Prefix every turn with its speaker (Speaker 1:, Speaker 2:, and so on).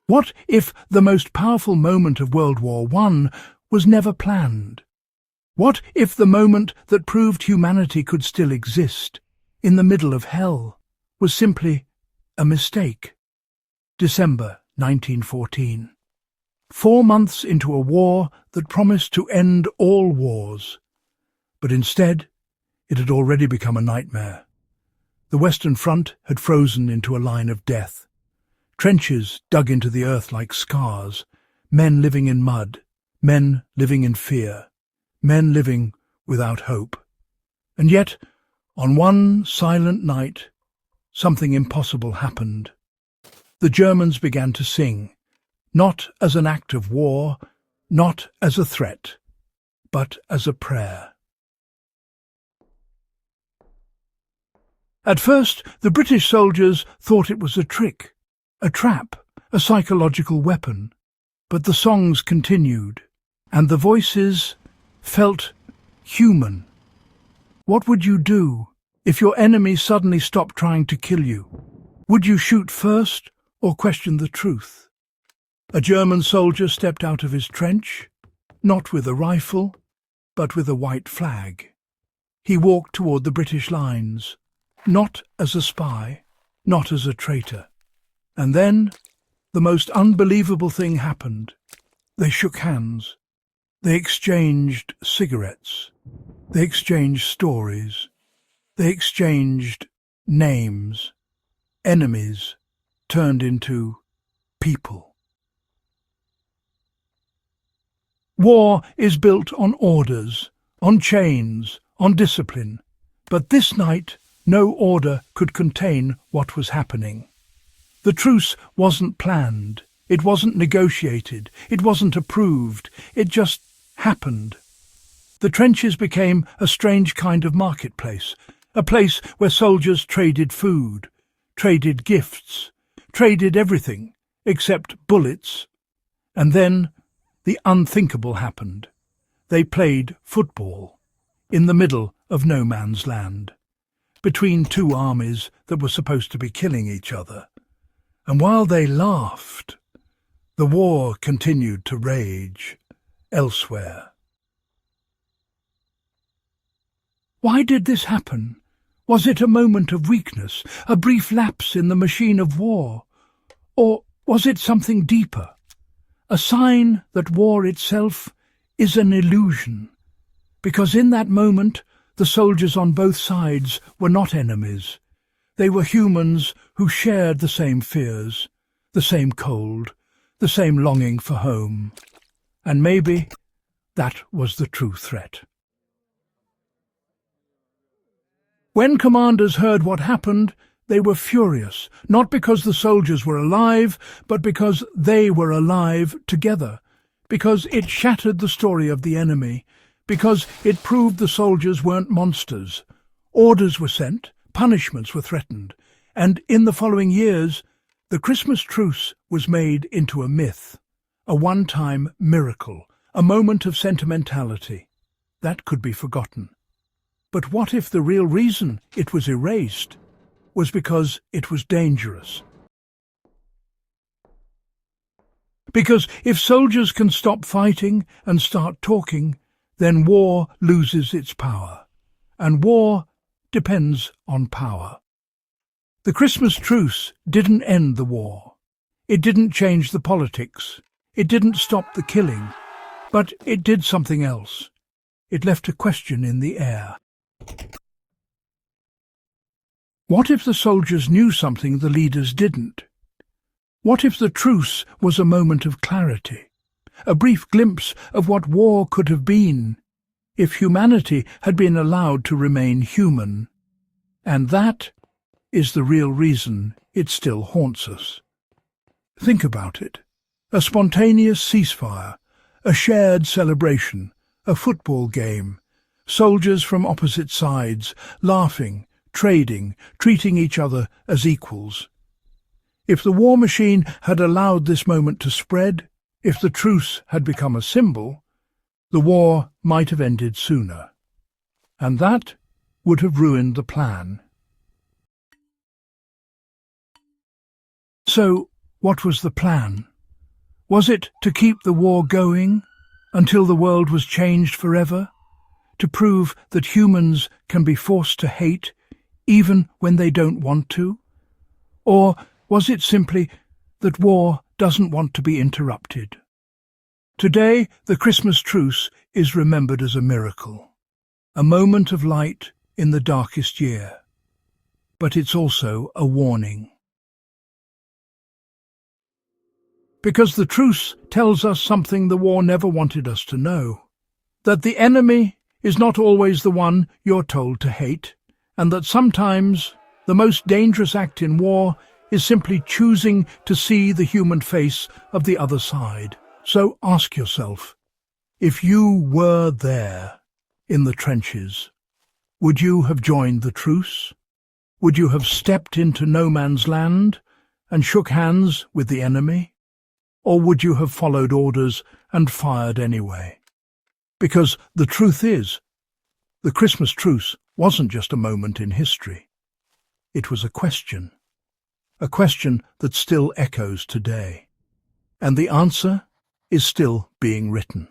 Speaker 1: What if the most powerful moment of World War I was never planned? What if the moment that proved humanity could still exist, in the middle of hell, was simply a mistake? December 1914. 4 months into a war that promised to end all wars. But instead, it had already become a nightmare. The Western Front had frozen into a line of death. Trenches dug into the earth like scars, men living in mud, men living in fear, men living without hope. And yet, on one silent night, something impossible happened. The Germans began to sing, not as an act of war, not as a threat, but as a prayer. At first, the British soldiers thought it was a trick, a trap, a psychological weapon. But the songs continued, and the voices felt human. What would you do if your enemy suddenly stopped trying to kill you? Would you shoot first or question the truth? A German soldier stepped out of his trench, not with a rifle, but with a white flag. He walked toward the British lines, not as a spy, not as a traitor. And then, the most unbelievable thing happened. They shook hands. They exchanged cigarettes. They exchanged stories. They exchanged names. Enemies turned into people. War is built on orders, on chains, on discipline. But this night, no order could contain what was happening. The truce wasn't planned, it wasn't negotiated, it wasn't approved, it just happened. The trenches became a strange kind of marketplace, a place where soldiers traded food, traded gifts, traded everything except bullets. And then the unthinkable happened. They played football in the middle of no man's land, between two armies that were supposed to be killing each other. And while they laughed, the war continued to rage elsewhere. Why did this happen? Was it a moment of weakness, a brief lapse in the machine of war? Or was it something deeper? A sign that war itself is an illusion, because in that moment the soldiers on both sides were not enemies. They were humans who shared the same fears, the same cold, the same longing for home. And maybe that was the true threat. When commanders heard what happened, they were furious, not because the soldiers were alive, but because they were alive together, because it shattered the story of the enemy, because it proved the soldiers weren't monsters. Orders were sent, punishments were threatened, and in the following years, the Christmas Truce was made into a myth, a one-time miracle, a moment of sentimentality. That could be forgotten. But what if the real reason it was erased was because it was dangerous? Because if soldiers can stop fighting and start talking, then war loses its power. And war depends on power. The Christmas Truce didn't end the war. It didn't change the politics. It didn't stop the killing. But it did something else. It left a question in the air. What if the soldiers knew something the leaders didn't? What if the truce was a moment of clarity, a brief glimpse of what war could have been, if humanity had been allowed to remain human? And that is the real reason it still haunts us. Think about it. A spontaneous ceasefire, a shared celebration, a football game, soldiers from opposite sides, laughing, trading, treating each other as equals. If the war machine had allowed this moment to spread, if the truce had become a symbol, the war might have ended sooner. And that would have ruined the plan. So, what was the plan? Was it to keep the war going until the world was changed forever? To prove that humans can be forced to hate even when they don't want to? Or was it simply that war doesn't want to be interrupted? Today, the Christmas Truce is remembered as a miracle, a moment of light in the darkest year. But it's also a warning. Because the truce tells us something the war never wanted us to know. That the enemy is not always the one you're told to hate, and that sometimes the most dangerous act in war is simply choosing to see the human face of the other side. So ask yourself, if you were there in the trenches, would you have joined the truce? Would you have stepped into no man's land and shook hands with the enemy? Or would you have followed orders and fired anyway? Because the truth is, the Christmas truce wasn't just a moment in history. It was a question that still echoes today. And the answer is still being written.